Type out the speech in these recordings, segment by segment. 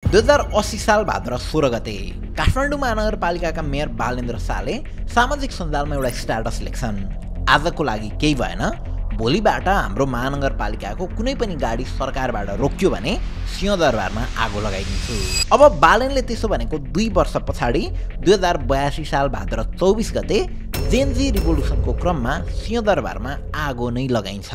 2080 साल भाद्र 16 गते काठमाडौँ महानगरपालिकाका मेयर बालेन्द्र शाहले सामाजिक सञ्जालमा एउटा स्ट्याटस लेख्छन्। आजको लागि केही भएन, भोलिबाट हाम्रो महानगरपालिकाको कुनै पनि गाडी सरकारबाट रोक्यो भने सिंहदरबारमा आगो लगाइदिन्छु। अब बालेनले त्यसो भनेको 2 वर्ष पछाडि 2082 साल भाद्र 24 गते जेनजी रिभोल्युसनको क्रममा सिंहदरबारमा आगो नै लगाइन्छ।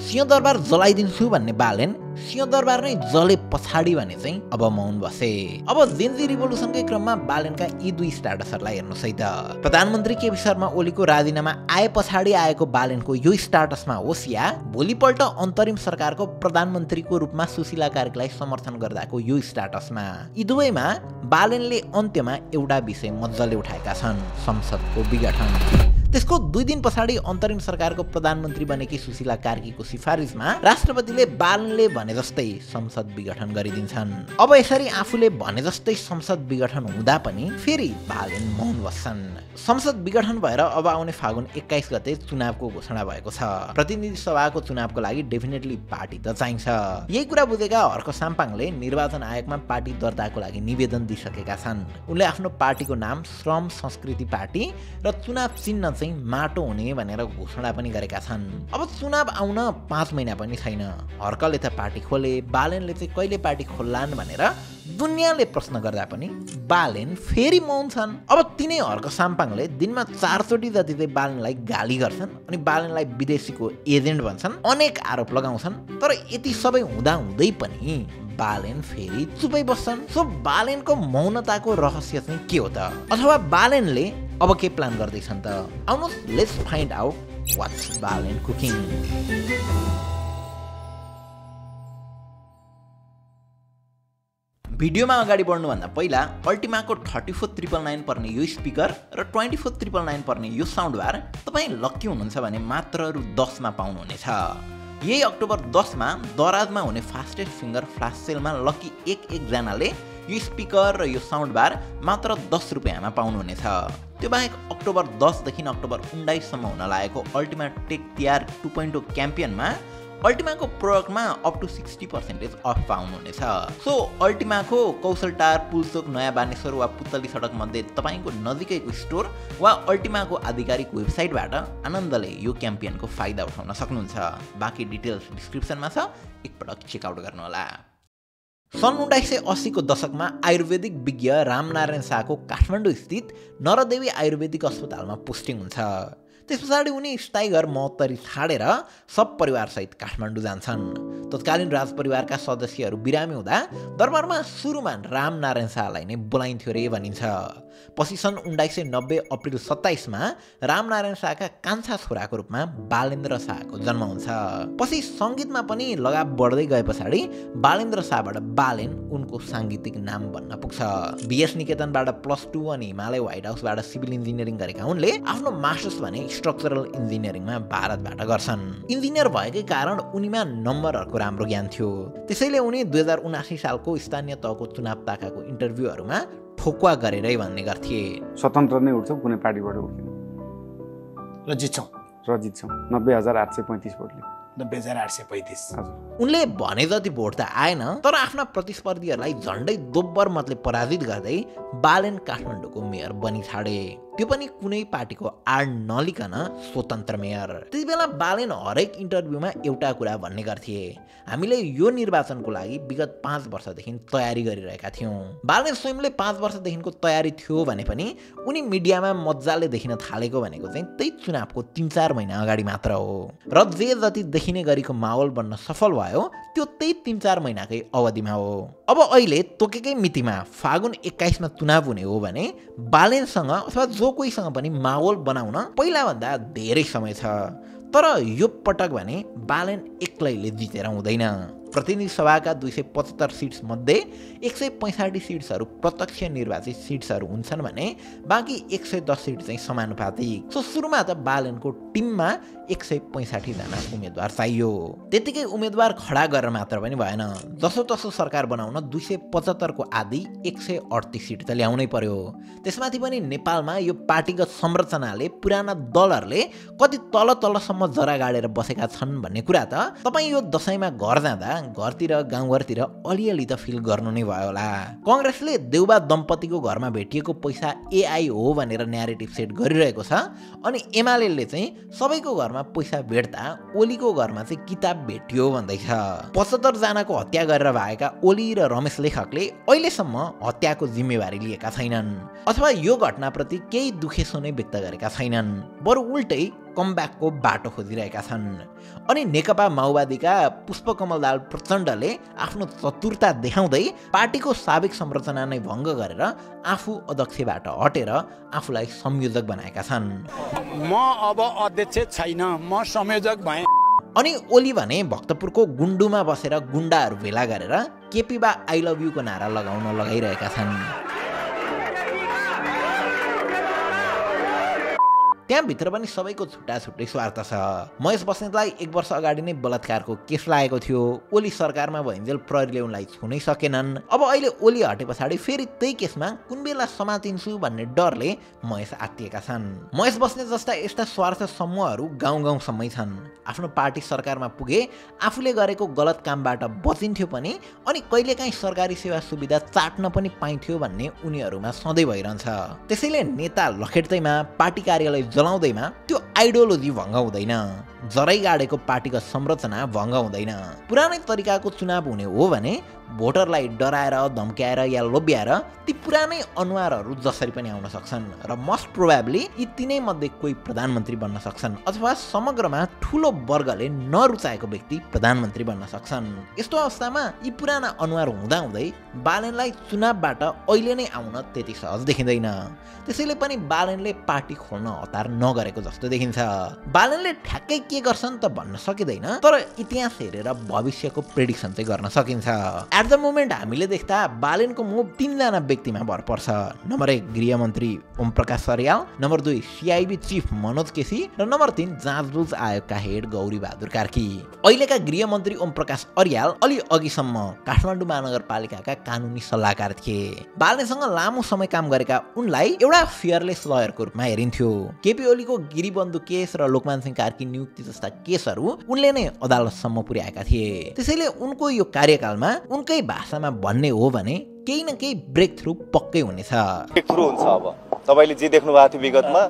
सिंहदरबार जलाइदिन्छु भन्ने बालेन सिंहदरबार नै जले पछाडि भने चाहिँ अब मौन बसे। अब जेनजी रिभोल्युसनकै क्रममा बालेनका यी 2 स्ट्याटसहरूलाई हेर्नुहोस् है त। प्रधानमन्त्री केपी शर्मा ओलीको राजीनामा आए पछाडि आएको बालेनको यो स्ट्याटसमा होस् या भोलिपल्ट अन्तरिम सरकारको प्रधानमन्त्रीको रूपमा सुशीला कार्कीलाई समर्थन गर्दाको यो स्ट्याटसमा, यी दुवैमा बालेनले अन्त्यमा एउटा विषय मज्जाले उठाएका छन्, संसदको विघटन। त्यसको 2 दिन पछाडि अन्तरिम सरकारको प्रधानमन्त्री बनेकी सुशीला कार्कीको सिफारिसमा राष्ट्रपतिले बालेनले भने जस्तै संसद विघटन गरिदिन्छन्। अब यसरी आफूले भने जस्तै संसद विघटन हुँदा पनि फेरि बालेन मौन बस्छन्। संसद विघटन भएर अब आउने फागुन 21 गते चुनावको घोषणा भएको छ। प्रतिनिधि सभाको चुनावको लागि डेफिनेटली पार्टी त चाहिन्छ। यही कुरा बुझेका हर्क साम्पाङले निर्वाचन आयोगमा पार्टी दर्ताको लागि निवेदन दिइसकेका छन्। उनले आफ्नो पार्टीको नाम श्रम संस्कृति पार्टी र चुनाव चिन्ह चाहिँ माटो हुने भनेर घोषणा पनि गरेका छन्। अब चुनाव आउन 5 महिना पनि छैन। हर्कले त पार्टी खोले, बालेनले चाहिँ कहिले पार्टी खोल्लान् भनेर दुनियाँले प्रश्न गर्दा पनि बालेन फेरि मौन छन्। अब तिनै हर्क साम्पाङले दिनमा 4 चोटि जति चाहिँ बालेनलाई गाली गर्छन् अनि बालेनलाई विदेशीको एजेन्ट भन्छन्, अनेक आरोप लगाउँछन्। तर यति सबै हुँदा हुँदै पनि बालेन फेरि चुपै बस्छन्। सो बालेनको मौनताको रहस्य चाहिँ के हो त? अथवा बालेनले अब के प्लान गर्दैछन् त? आउनुहोस्, let's find out what's Balen cooking. भिडियोमा अगाडि बढ्नुभन्दा पहिला अल्टिमाको 34999 पर्ने यो स्पिकर र 24999 पर्ने यो साउन्ड बार तपाईँ लक्की हुनुहुन्छ भने मात्र रु 10 मा पाउनुहुनेछ। यही अक्टोबर 10 मा दराजमा हुने फास्टेस्ट फिङ्गर फ्ल्यास सेलमा लकी एक जनाले यो स्पिकर र यो साउन्ड बार मात्र 10 रुपियाँमा पाउनुहुनेछ। त्यो बाहेक अक्टोबर 10 देखि अक्टोबर 19 सम्म हुन लागेको अल्टिमा टेक तिहार 2.0 क्याम्पेनमा अल्टिमाको प्रोडक्टमा अप टु 60% अफ पाउनुहुनेछ। सो अल्टिमाको कौशल टार, पुलचोक, नयाँ बानेश्वर वा पुतली सडक मध्ये तपाईँको नजिकैको स्टोर वा अल्टिमाको आधिकारिक वेबसाइटबाट आनन्दले यो क्याम्पेनको फाइदा उठाउन सक्नुहुन्छ। बाँकी डिटेल्स डिस्क्रिप्सनमा छ, एकपटक चेकआउट गर्नुहोला। सन् 1980 को दशकमा आयुर्वेदिक विज्ञ रामनारायण शाहको काठमाडौँ स्थित नरदेवी आयुर्वेदिक अस्पतालमा पोस्टिङ हुन्छ। त्यस पछाडि उनी स्टाइगर महोत्तरी छाडेर सब परिवारसहित काठमाडौँ जान्छन्। तत्कालीन राजपरिवारका सदस्यहरू बिरामी हुँदा दरबारमा सुरुमा रामनारायण शाहलाई नै बोलाइन्थ्यो रे भनिन्छ। पछि सन् 1990 अप्रिल 27 मा रामनारायण शाहका कान्छा छोराको रूपमा बालेन्द्र शाहको जन्म हुन्छ। पछि सङ्गीतमा पनि लगाव बढ्दै गए पछाडि बालेन्द्र शाहबाट बालेन उनको साङ्गीतिक नाम बन्न पुग्छ। बीएस निकेतनबाट +2 अनि हिमालय व्हाइट हाउसबाट सिभिल इन्जिनियरिङ गरेका उनले आफ्नो मास्टर्स भने स्ट्रक्चरल इन्जिनियरिङमा भारतबाट गर्छन्। इन्जिनियर भएकै कारण उनीमा नम्बरहरूको राम्रो ज्ञान थियो। त्यसैले उनी 2079 सालको स्थानीय तहको चुनाव ताकाको इन्टरभ्यूहरूमा ठोक्वा गरेरै भन्ने गर्थे, स्वतन्त्र नै उठ्छौँ, कुनै पार्टीबाट उठ्छौँ र जित्छौँ 90,835 भोटले। 90,835। उनले भने जति भोट त आएन, तर आफ्ना प्रतिस्पर्धीहरूलाई झन्डै दोब्बर मतले पराजित गर्दै बालेन काठमाडौँको मेयर बनी छाडे। त्यो पनि कुनै पार्टीको आड नलिकन स्वतन्त्र मेयर। त्यति बेला बालेन हरेक इन्टरभ्यूमा एउटा कुरा भन्ने गर्थे, हामीले यो निर्वाचनको लागि विगत 5 वर्षदेखि तयारी गरिरहेका थियौँ। बालेन स्वयंले 5 वर्षदेखिको तयारी थियो भने पनि उनी मिडियामा मजाले देखिन थालेको भनेको चाहिँ त्यही चुनावको 3-4 महिना अगाडि मात्र हो। र जे जति देखिने गरेको माहौल बन्न सफल भयो त्यो त्यही 3-4 महिनाकै अवधिमा हो। अब अहिले तोकेकै मितिमा फागुन 21 मा चुनाव हुने हो भने बालेनसँग अथवा जो कोहीसँग पनि माहौल बनाउन पहिलाभन्दा धेरै समय छ। तर यो पटक भने बालेन एक्लैले जितेर हुँदैन। प्रतिनिधि सभाका 275 सिट्स मध्ये 165 सिट्सहरू प्रत्यक्ष निर्वाचित सिट्सहरू हुन्छन् भने बाँकी 110 सिट चाहिँ समानुपातिक। सो सुरुमा त बालनको टिममा 165 जना उम्मेदवार चाहियो। त्यतिकै उम्मेदवार खडा गरेर मात्र पनि भएन, जसोतसो सरकार बनाउन 275 को आदि 138 सिट त ल्याउनै पर्यो। त्यसमाथि पनि नेपालमा यो पार्टीगत संरचनाले पुराना दलहरूले कति तल तलसम्म जरा गाडेर बसेका छन् भन्ने कुरा त तपाईँ यो दशैंमा घर जाँदा घरतिर गाउँघरतिर अलिअलि त फिल गर्नु नै भयो होला। कांग्रेसले देउबा दम्पतिको घरमा भेटिएको पैसा एआई हो भनेर न्यारेटिभ सेट गरिरहेको छ, अनि एमालेले चाहिँ सबैको घरमा पैसा भेट्दा ओलीको घरमा चाहिँ किताब भेटियो भन्दैछ। 75 जनाको हत्या गरेर भएका ओली र रमेश लेखकले अहिलेसम्म हत्याको जिम्मेवारी लिएका छैनन् अथवा यो घटनाप्रति केही दुखेसो नै व्यक्त गरेका छैनन्, बरु उल्टै कमब्याकको बाटो खोजिरहेका छन्। अनि नेकपा माओवादीका पुष्पकमल दाहाल प्रचण्डले आफ्नो चतुरता देखाउँदै पार्टीको साबिक संरचना नै भङ्ग गरेर आफू अध्यक्षबाट हटेर आफूलाई संयोजक बनाएका छन्। म अब अध्यक्ष छैन, म संयोजक भएँ। अनि ओली भने भक्तपुरको गुन्डुमा बसेर गुण्डाहरू भेला गरेर केपी बा आई लभ यू को नारा लगाइरहेका छन्। त्यहाँभित्र पनि सबैको छुट्टा छुट्टै स्वार्थ छ। महेश बस्नेतलाई 1 वर्ष अगाडि नै बलात्कारको केस लागेको थियो। ओली सरकारमा भइन्जेल प्रहरीले उनलाई छुनै सकेनन्। अब अहिले ओली हटे पछाडि फेरि त्यही केसमा कुन बेला समातिन्छु भन्ने डरले महेश आत्तिएका छन्। महेश बस्नेत जस्ता यस्ता स्वार्थ समूहहरू गाउँ गाउँसम्मै छन्। आफ्नो पार्टी सरकारमा पुगे आफूले गरेको गलत कामबाट बचिन्थ्यो पनि, अनि कहिलेकाहीँ सरकारी सेवा सुविधा चाट्न पनि पाइन्थ्यो भन्ने उनीहरूमा सधैँ भइरहन्छ। त्यसैले नेता लखेट्दैमा, पार्टी कार्यालय जलाउँदैमा त्यो आइडियोलोजी भङ्ग हुँदैन, जरै गाडेको पार्टीगत संरचना भङ्ग हुँदैन। पुरानै तरिकाको चुनाव हुने हो भने भोटरलाई डराएर धम्क्याएर या लोभ्याएर ती पुरानै अनुहारहरू जसरी पनि आउन सक्छन् र मोस्ट प्रोबेबली यी तीनै मध्ये कोही प्रधानमन्त्री बन्न सक्छन् अथवा समग्रमा ठुलो वर्गले नरुचाएको व्यक्ति प्रधानमन्त्री बन्न सक्छन्। यस्तो अवस्थामा यी पुराना अनुहार हुँदाहुँदै बालेनलाई चुनावबाट अहिले नै आउन त्यति सहज देखिँदैन। त्यसैले पनि बालेनले पार्टी खोल्न हतार नगरेको जस्तो देखिन्छ। बालेनले ठ्याक्कै के गर्छन् त भन्न सकिँदैन, तर इतिहास हेरेर भविष्यको प्रेडिक्सन चाहिँ गर्न सकिन्छ। एट द मोमेन्ट हामीले देख्दा बालेनको मुभ 3 जना व्यक्तिमा भर पर्छ। नम्बर 1 गृहमन्त्री Om Prakash Aryal, number 2 CIB chief Manoj KC र नम्बर 3 जाँचबुझ आयोगका हेड गौरी बहादुर कार्की। अहिलेका गृहमन्त्री ओम प्रकाश अर्याल अलि अघिसम्म काठमाडौँ महानगरपालिकाका कानुनी सल्लाहकार थिए। बालेनसँग लामो समय काम गरेका उनलाई एउटा फियरलेस लयरको रूपमा हेरिन्थ्यो। केपी ओलीको गिरीबन्धु केस र लोकमान सिंह कार्की नियुक्ति जस्ता केसहरू उनले नै अदालतसम्म पुर्याएका थिए। त्यसैले उनको यो कार्यकालमा उनकै भाषामा भन्ने हो भने केही न केही ब्रेक थ्रु पक्कै हुनेछ। ब्रेक थ्रु हुन्छ। अब तपाईले जे देख्नु भएको थियो विगतमा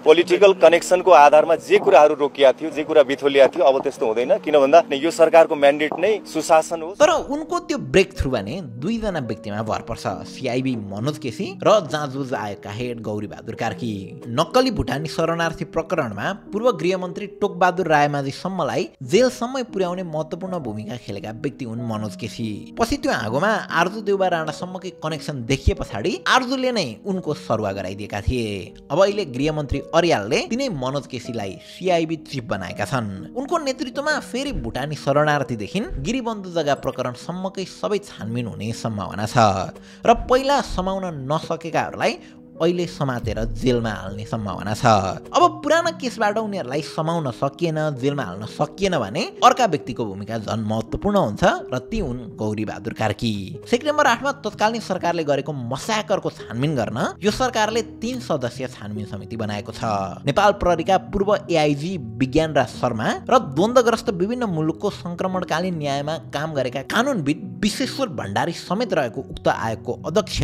पोलिटिकल कनेक्सनको आधारमा जे कुराहरू रोकिया थियो, जे कुरा बिथोलिया थियो, अब त्यस्तो हुँदैन, किन भन्दा यो सरकारको म्यान्डेट नै सुशासन हो। तर उनको त्यो ब्रेक थ्रु भने 2 जना व्यक्तिमा भर पर्छ, सीआईबी मनोज केसी र जाँचबुझ आयोगका हेड गौरी बहादुर कार्की। नक्कली भुटानी शरणार्थी प्रकरणमा पूर्व गृहमन्त्री टोकबहादुर रायमाझीसम्मलाई जेलसम्मै पुर्याउने महत्त्वपूर्ण भूमिका खेलेका व्यक्ति हुन् मनोज केसी। पछि त्यो हाँगोमा आर्जु देउबा राणासम्मकै कनेक्सन देखिए पछाडि आर्जुले नै उनको सरुवा गराइदिएका थिए। अब अहिले गृहमन्त्री अर्यालले तिनै मनोज केसीलाई सीआईबी चिफ बनाएका छन्। उनको नेतृत्वमा फेरि भुटानी शरणार्थीदेखि गिरीबन्धु जग्गा प्रकरणसम्मकै सबै छानबिन हुने सम्भावना छ र पहिला समाउन नसकेकाहरूलाई अहिले समातेर जेलमा हाल्ने सम्भावना छ। अब पुराना केसबाट उनीहरूलाई समाउन सकिएन, जेलमा हाल्न सकिएन भने अर्का व्यक्तिको भूमिका झन् महत्त्वपूर्ण हुन्छ र ती हुन् गौरी बहादुर कार्की। सेप्टेम्बर 8 मा तत्कालीन सरकारले गरेको मस्याकरको छानबिन गर्न यो सरकारले 3 सदस्यीय छानबिन समिति बनाएको छ। नेपाल प्रहरीका पूर्व एआईजी विज्ञान राज शर्मा र द्वन्द्वग्रस्त विभिन्न मुलुकको संक्रमणकालीन न्यायमा काम गरेका कानुनविद विश्वेश्वर भण्डारी समेत रहेको उक्त आयोगको अध्यक्ष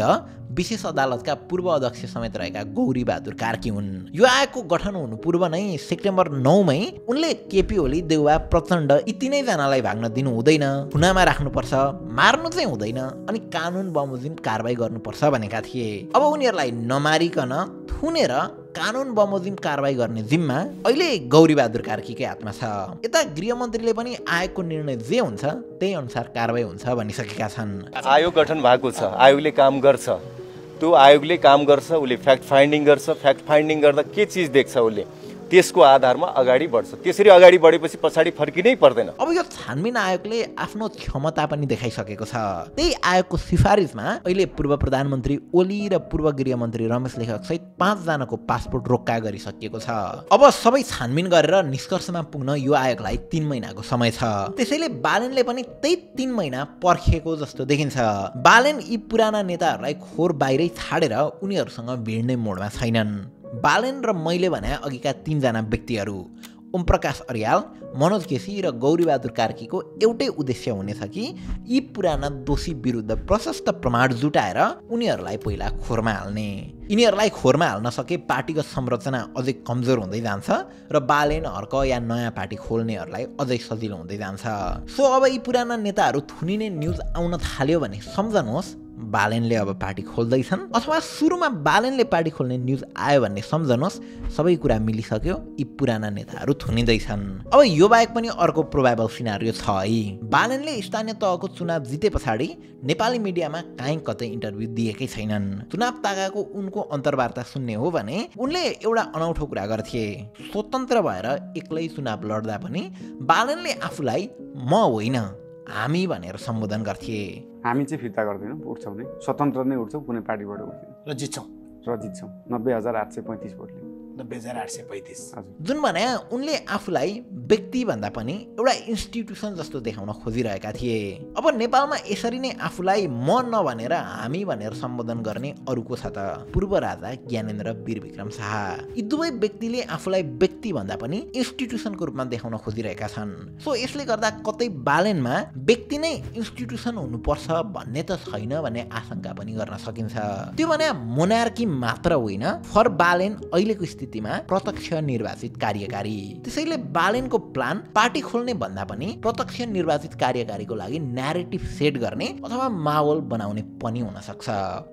विशेष अदालतका पूर्व अध्यक्ष समेत रहेका गौरी बहादुर कार्की हुन्। यो आयोगको गठन हुनु पूर्व नै सेप्टेम्बर 9 मै उनले केपी ओली, देउबा, प्रचण्ड यी तीनै जनालाई भाग्न दिनु हुँदैन, खुनामा राख्नुपर्छ, मार्नु चाहिँ हुँदैन, अनि कानुन बमोजिम कारबाही गर्नुपर्छ भनेका थिए। अब उनीहरूलाई नमारिकन थुनेर कानुन बमोजिम कारबाही गर्ने जिम्मा अहिले गौरी बहादुर कार्कीकै हातमा छ। यता गृहमन्त्रीले पनि आयोगको निर्णय जे हुन्छ त्यही अनुसार कारबाही हुन्छ भनिसकेका छन्। आयोग गठन भएको छ, आयोगले काम गर्छ, त्यो आयोगले काम गर्छ, उसले फ्याक्ट फाइन्डिङ गर्छ। फ्याक्ट फाइन्डिङ गर्दा के चिज देख्छ उसले, त्यसको आधारमा अगाडि बढ्छ। त्यसरी अगाडि बढेपछि पछाडि फर्किनै पर्दैन। अब यो छानबिन आयोगले आफ्नो क्षमता पनि देखाइसकेको छ। त्यही आयोगको सिफारिसमा अहिले पूर्व प्रधानमन्त्री ओली र पूर्व गृहमन्त्री रमेश लेखक सहित 5 जनाको पासपोर्ट रोक्का गरिसकिएको छ। अब सबै छानबिन गरेर निष्कर्षमा पुग्न यो आयोगलाई 3 महिनाको समय छ। त्यसैले बालेनले पनि त्यही 3 महिना पर्खेको जस्तो देखिन्छ। बालेन यी पुराना नेताहरूलाई खोर बाहिरै छाडेर उनीहरूसँग भिड्ने मोडमा छैनन्। बालेन र मैले भने अघिका 3 जना व्यक्तिहरू ओम प्रकाश अर्याल, मनोज केसी र गौरीबहादुर कार्कीको एउटै उद्देश्य हुनेछ कि यी पुराना दोषी विरुद्ध प्रशस्त प्रमाण जुटाएर उनीहरूलाई पहिला खोरमा हाल्ने। यिनीहरूलाई खोरमा हाल्न सके पार्टीको संरचना अझै कमजोर हुँदै जान्छ र बालेन हर्क या नयाँ पार्टी खोल्नेहरूलाई अझै सजिलो हुँदै जान्छ। सो अब यी पुराना नेताहरू थुनिने न्युज आउन थाल्यो भने सम्झनुहोस् बालेनले अब पार्टी खोल्दैछन्, अथवा सुरुमा बालेनले पार्टी खोल्ने न्युज आयो भन्ने सम्झनुहोस् सबै कुरा मिलिसक्यो, यी पुराना नेताहरू थुनिँदैछन्। अब यो बाहेक पनि अर्को प्रोबेबल सिनारियो छ है। बालेनले स्थानीय तहको चुनाव जिते पछाडि नेपाली मिडियामा काहीँ कतै इन्टरभ्यू दिएकै छैनन्। चुनाव तागाको उनको अन्तर्वार्ता सुन्ने हो भने उनले एउटा अनौठो कुरा गर्थे। स्वतन्त्र भएर एक्लै चुनाव लड्दा पनि बालेनले आफूलाई म होइन हामी भनेर सम्बोधन गर्थे। हामी चाहिँ फिर्ता गर्दैनौँ, उठ्छौँ नै, स्वतन्त्र नै उठ्छौँ, कुनै पार्टीबाट उठ्छौँ र जित्छौँ। 90,835 भोटले। 90,835। हजुर। जुन भने उनले आफूलाई व्यक्ति भन्दा पनि एउटा इन्स्टिट्युसन जस्तो देखाउन खोजिरहेका थिए। अब नेपालमा यसरी नै आफूलाई म नभनेर हामी भनेर सम्बोधन गर्ने अरू को छ त? पूर्व राजा ज्ञानेन्द्र वीरविक्रम शाह। यी दुवै व्यक्तिले आफूलाई व्यक्ति भन्दा पनि इन्स्टिट्युसनको रूपमा देखाउन खोजिरहेका छन्। सो यसले गर्दा कतै बालेनमा व्यक्ति नै इन्स्टिट्युसन हुनुपर्छ भन्ने त छैन भन्ने आशंका पनि गर्न सकिन्छ। त्यो भने मोनार्की मात्र होइन, फर बालेन अहिलेको स्थितिमा प्रत्यक्ष निर्वाचित कार्यकारी। त्यसैले बालेनको प्लान पार्टी खोल्ने भन्दा पनि प्रत्यक्ष निर्वाचित कार्यकारीको लागि न्यारेटिभ सेट गर्ने अथवा माहौल बनाउने पनि हुन सक्छ।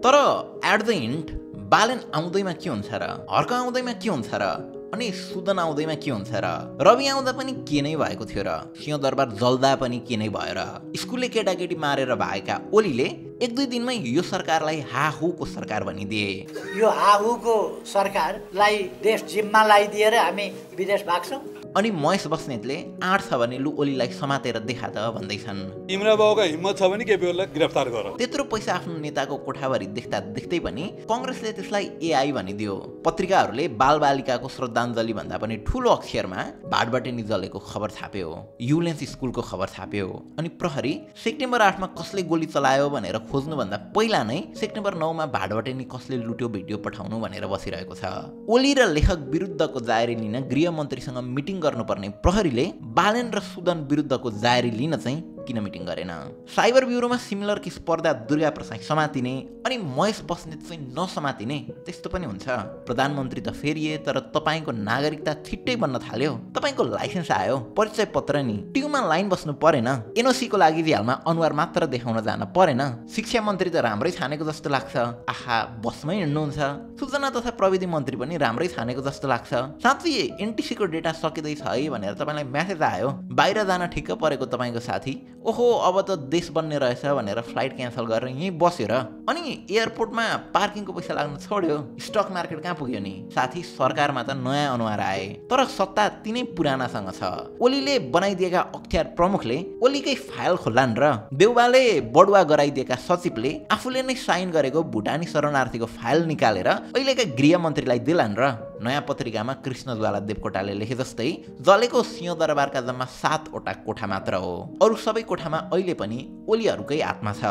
तर एट द एन्ड बालेन आउँदैमा के हुन्छ र? हर्क आउँदैमा के हुन्छ र? अनि सुदन आउँदैमा के हुन्छ र? रवि आउँदा पनि के नै भएको थियो र? सिंहदरबार जल्दा पनि के नै भयो र? स्कुलले केटाकेटी मारेर भागेका ओलीले 1-2 दिनमै यो सरकारलाई हाहुको सरकार भनिदिए। यो हाहुको सरकारलाई देश जिम्मा लगाइदिएर हामी विदेश भाग्छौँ। अनि महेश बस्नेतले आँट छ भने लु ओलीलाई समातेर देखा त भन्दैछन्। इमरा बाबुका हिम्मत छ भने केपीओलीलाई गिरफ्तार गर। त्यत्रो पैसा आफ्नो नेताको कोठाभरि देख्दा देख्दै पनि कङ्ग्रेसले त्यसलाई एआई भनिदियो। पत्रिकाहरूले बालबालिकाको श्रद्धाञ्जली भन्दा पनि ठुलो अक्षरमा भाटबटेनी जलेको खबर छाप्यो, युलेन्स स्कुलको खबर छाप्यो। अनि प्रहरी सेप्टेम्बर 8 मा कसले गोली चलायो भनेर खोज्नुभन्दा पहिला नै सेप्टेम्बर 9 मा भाटबटेनी कसले लुट्यो भिडियो पठाउनु भनेर बसिरहेको छ। ओली र लेखक विरुद्धको जाहेरी लिन गृहमन्त्रीसँग मिटिङ गर्नुपर्ने प्रहरीले बालेन र सुदन विरुद्धको जाहेरी लिन चाहिँ किन मिटिङ गरेन? साइबर ब्युरोमा सिमिलर केस पर्दा दुर्गा प्रसाद समातिने अनि महेश बस्नेत चाहिँ नसमातिने त्यस्तो पनि हुन्छ। प्रधानमन्त्री त फेरिए तर तपाईँको नागरिकता छिट्टै बन्न थाल्यो, तपाईँको लाइसेन्स आयो, परिचय पत्र नि, ट्युमा लाइन बस्नु परेन, एनओसीको लागि रिहालमा अनुहार मात्र देखाउन जान परेन, शिक्षा मन्त्री त राम्रै छानेको जस्तो लाग्छ, आहा बसमै हिँड्नुहुन्छ, सूचना तथा प्रविधि मन्त्री पनि राम्रै छानेको जस्तो लाग्छ, साँच्चै एनटिसीको डेटा सकिँदैछ है भनेर तपाईँलाई म्यासेज आयो, बाहिर जान ठिक्क परेको तपाईँको साथी ओहो अब त देश बन्ने रहेछ भनेर फ्लाइट क्यान्सल गरेर यहीँ बस्यो र? अनि एयरपोर्टमा पार्किङको पैसा लाग्न छोड्यो, स्टक मार्केट कहाँ पुग्यो नि? साथी सरकारमा त नयाँ अनुहार आए तर सत्ता तिनै पुरानासँग छ। ओलीले बनाइदिएका अख्तियार प्रमुखले ओलीकै फाइल खोल्लान् र देउबाले बढुवा गराइदिएका सचिवले आफूले नै साइन गरेको भुटानी शरणार्थीको फाइल निकालेर अहिलेका गृहमन्त्रीलाई दिलान् र? नयाँ पत्रिकामा कृष्णज्वाला देवकोटाले लेखे जस्तै जलेको सिंहदरबारका जम्मा 7वटा कोठा मात्र हो, अरू सबै कोठामा अहिले पनि ओलीहरूकै आत्मा छ।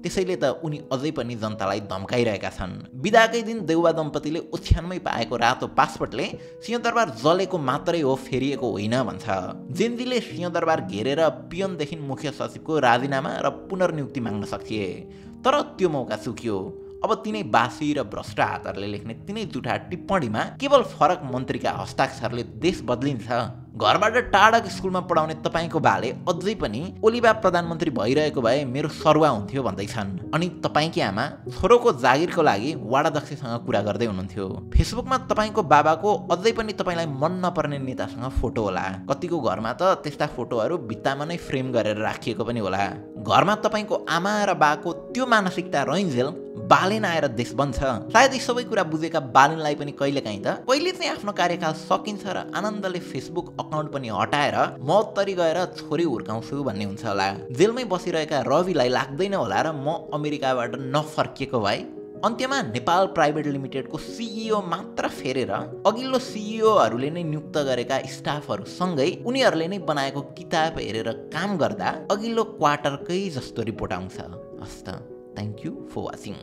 त्यसैले त उनी अझै पनि जनतालाई धम्काइरहेका छन्। बिदाकै दिन देउबा दम्पतिले ओछ्यानमै पाएको रातो पासपोर्टले सिंहदरबार जलेको मात्रै हो, फेरिएको होइन भन्छ। जेनजीले सिंहदरबार घेरेर पियनदेखि मुख्य सचिवको राजीनामा र पुनर्नियुक्ति माग्न सक्थिए, तर त्यो मौका चुक्यो। अब तिनै बासी र भ्रष्ट हातहरूले लेख्ने तिनै जुठा टिप्पणीमा केवल फरक मन्त्रीका हस्ताक्षरले देश बदलिन्छ घरबाट टाढाको स्कुलमा पढाउने तपाईँको बाले अझै पनि ओलीबा प्रधानमन्त्री भइरहेको भए मेरो सरुवा हुन्थ्यो भन्दैछन्। अनि तपाईँकी आमा छोरोको जागिरको लागि वाडाध्यक्षसँग कुरा गर्दै हुनुहुन्थ्यो। फेसबुकमा तपाईँको बाबाको अझै पनि तपाईँलाई मन नपर्ने नेतासँग फोटो होला। कतिको घरमा त त्यस्ता फोटोहरू भित्तामा नै फ्रेम गरेर राखिएको पनि होला। घरमा तपाईँको आमा र बाको त्यो मानसिकता रहिन्जेल बालेन आएर देश बन्छ। सायद यी सबै कुरा बुझेका बालेनलाई पनि कहिले चाहिँ आफ्नो कार्यकाल सकिन्छ र आनन्दले फेसबुक अकाउन्ट पनि हटाएर म उत्तरी गएर छोरी हुर्काउँछु भन्ने हुन्छ होला। जेलमै बसिरहेका रविलाई लाग्दैन होला र म अमेरिकाबाट नफर्किएको भए अन्त्यमा नेपाल प्राइभेट लिमिटेडको सिइओ मात्र फेरेर अघिल्लो सिइओहरूले नै नियुक्त गरेका स्टाफहरूसँगै उनीहरूले नै बनाएको किताब हेरेर काम गर्दा अघिल्लो क्वार्टरकै जस्तो रिपोर्ट आउँछ। हस् त, थ्याङ्क यू फर वाचिङ।